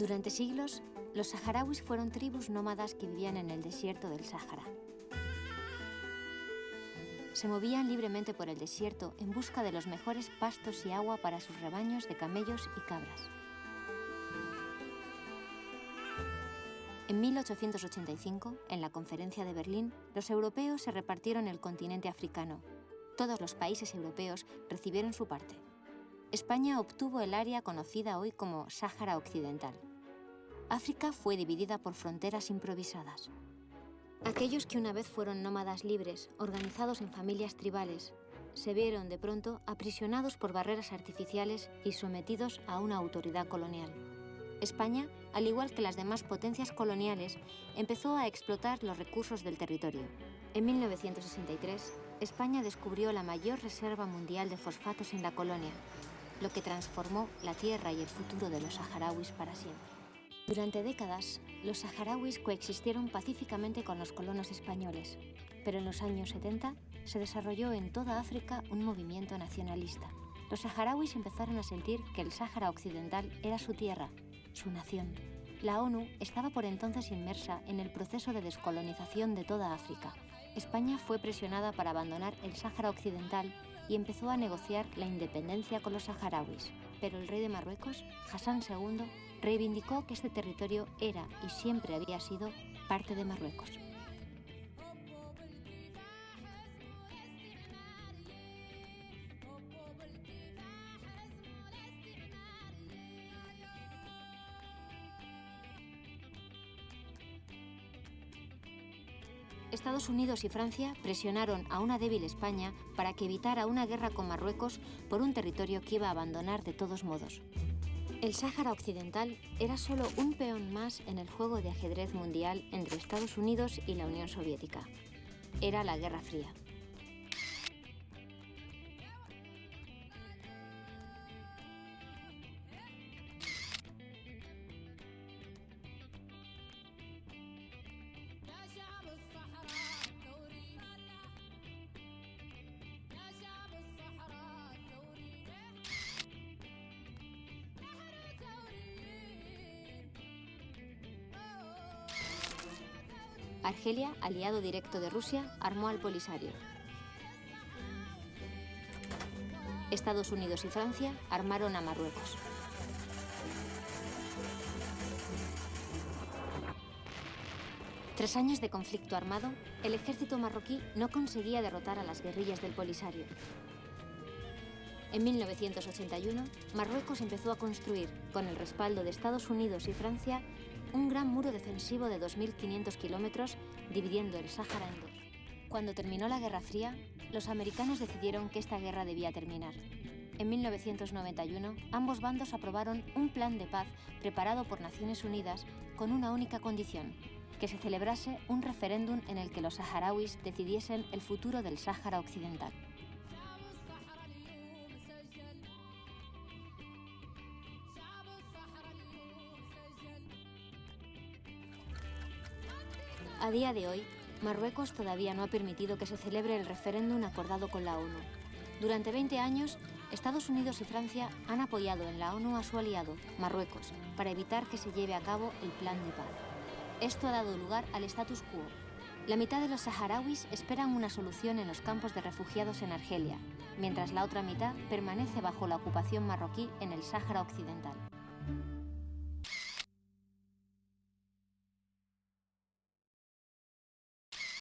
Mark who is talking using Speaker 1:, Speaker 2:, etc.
Speaker 1: Durante siglos, los saharauis fueron tribus nómadas que vivían en el desierto del Sáhara. Se movían libremente por el desierto en busca de los mejores pastos y agua para sus rebaños de camellos y cabras. En 1885, en la Conferencia de Berlín, los europeos se repartieron el continente africano. Todos los países europeos recibieron su parte. España obtuvo el área conocida hoy como Sáhara Occidental. África fue dividida por fronteras improvisadas. Aquellos que una vez fueron nómadas libres, organizados en familias tribales, se vieron de pronto aprisionados por barreras artificiales y sometidos a una autoridad colonial. España, al igual que las demás potencias coloniales, empezó a explotar los recursos del territorio. En 1963, España descubrió la mayor reserva mundial de fosfatos en la colonia, lo que transformó la tierra y el futuro de los saharauis para siempre. Durante décadas, los saharauis coexistieron pacíficamente con los colonos españoles, pero en los años 70 se desarrolló en toda África un movimiento nacionalista. Los saharauis empezaron a sentir que el Sáhara Occidental era su tierra, su nación. La ONU estaba por entonces inmersa en el proceso de descolonización de toda África. España fue presionada para abandonar el Sáhara Occidental y empezó a negociar la independencia con los saharauis. Pero el rey de Marruecos, Hassan II, reivindicó que este territorio era y siempre había sido parte de Marruecos. Estados Unidos y Francia presionaron a una débil España para que evitara una guerra con Marruecos por un territorio que iba a abandonar de todos modos. El Sáhara Occidental era solo un peón más en el juego de ajedrez mundial entre Estados Unidos y la Unión Soviética. Era la Guerra Fría. Argelia, aliado directo de Rusia, armó al Polisario. Estados Unidos y Francia armaron a Marruecos. Tras años de conflicto armado, el ejército marroquí no conseguía derrotar a las guerrillas del Polisario. En 1981, Marruecos empezó a construir, con el respaldo de Estados Unidos y Francia, un gran muro defensivo de 2.500 kilómetros, dividiendo el Sáhara en dos. Cuando terminó la Guerra Fría, los americanos decidieron que esta guerra debía terminar. En 1991, ambos bandos aprobaron un plan de paz preparado por Naciones Unidas con una única condición: que se celebrase un referéndum en el que los saharauis decidiesen el futuro del Sáhara Occidental. A día de hoy, Marruecos todavía no ha permitido que se celebre el referéndum acordado con la ONU. Durante 20 años, Estados Unidos y Francia han apoyado en la ONU a su aliado, Marruecos, para evitar que se lleve a cabo el plan de paz. Esto ha dado lugar al status quo. La mitad de los saharauis esperan una solución en los campos de refugiados en Argelia, mientras la otra mitad permanece bajo la ocupación marroquí en el Sáhara Occidental.